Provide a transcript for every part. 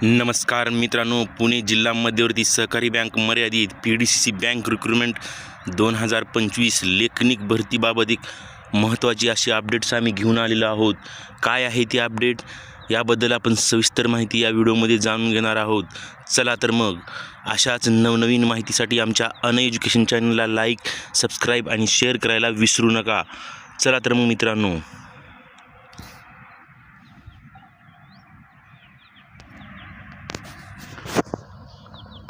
नमस्कार मित्रांनो, पुणे जिल्हा मध्यवर्ती सहकारी बँक मर्यादित PDCC बँक रिक्रुटमेंट 2025 लेखनिक भरतीबाबत एक महत्त्वाची अशी अपडेट्स आम्ही घेऊन आलेलो आहोत। काय आहे ती अपडेट याबद्दल आपण सविस्तर माहिती या व्हिडिओमध्ये जाणून घेणार आहोत। चला तर मग अशाच नवनवीन माहितीसाठी आमच्या अन एज्युकेशन चॅनलला लाईक, सबस्क्राईब आणि शेअर करायला विसरू नका। चला तर मग मित्रांनो,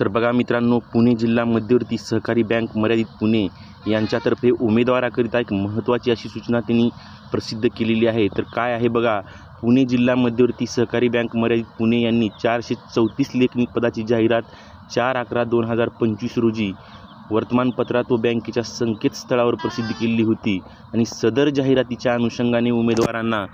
तर बघा मित्रांनो, पुणे जिल्हा मध्यवर्ती सहकारी बँक मर्यादित पुणे यांच्यातर्फे उमेदवाराकरिता एक महत्त्वाची अशी सूचना त्यांनी प्रसिद्ध केलेली आहे। तर काय आहे बघा, पुणे जिल्हा मध्यवर्ती सहकारी बँक मर्यादित पुणे यांनी 434 लेखनिक पदाची जाहिरात 4/11/2025 रोजी वर्तमानपत्रात व बँकेच्या संकेतस्थळावर प्रसिद्ध केलेली होती आणि सदर जाहिरातीच्या अनुषंगाने उमेदवारांना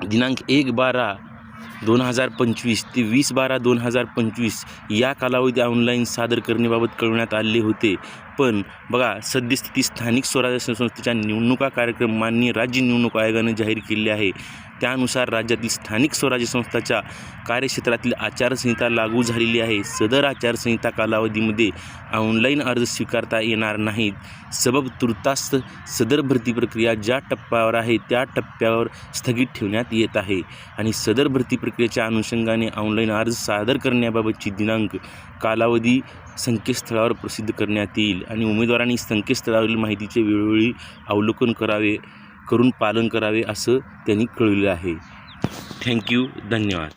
दिनांक 1/12/2025 ते 20/12/2025 या कालावधी ऑनलाईन सादर करण्याबाबत कळवण्यात आले होते। पण बघा, सद्यस्थिती स्थानिक स्वराज्य संस्थेच्या निवडणुका कार्यक्रम माननीय राज्य निवडणूक आयोगाने जाहीर केले आहे। त्यानुसार राज्यातील स्थानिक स्वराज्य संस्थांच्या कार्यक्षेत्रातील आचारसंहिता लागू झालेली आहे। सदर आचारसंहिता कालावधीमध्ये ऑनलाईन अर्ज स्वीकारता येणार नाहीत। सबब तुर्तास सदर भरती प्रक्रिया ज्या टप्प्यावर आहे त्या टप्प्यावर स्थगित ठेवण्यात येत आहे आणि सदर भरती प्रक्रियेच्या अनुषंगाने ऑनलाईन अर्ज सादर करण्याबाबतची दिनांक कालावधी संकेतस्थळावर प्रसिद्ध करण्यात येईल आणि उमेदवारांनी संकेतस्थळावरील माहितीचे वेळोवेळी अवलोकन करून पालन करावे असं त्यांनी कळवले आहे। थँक्यू, धन्यवाद।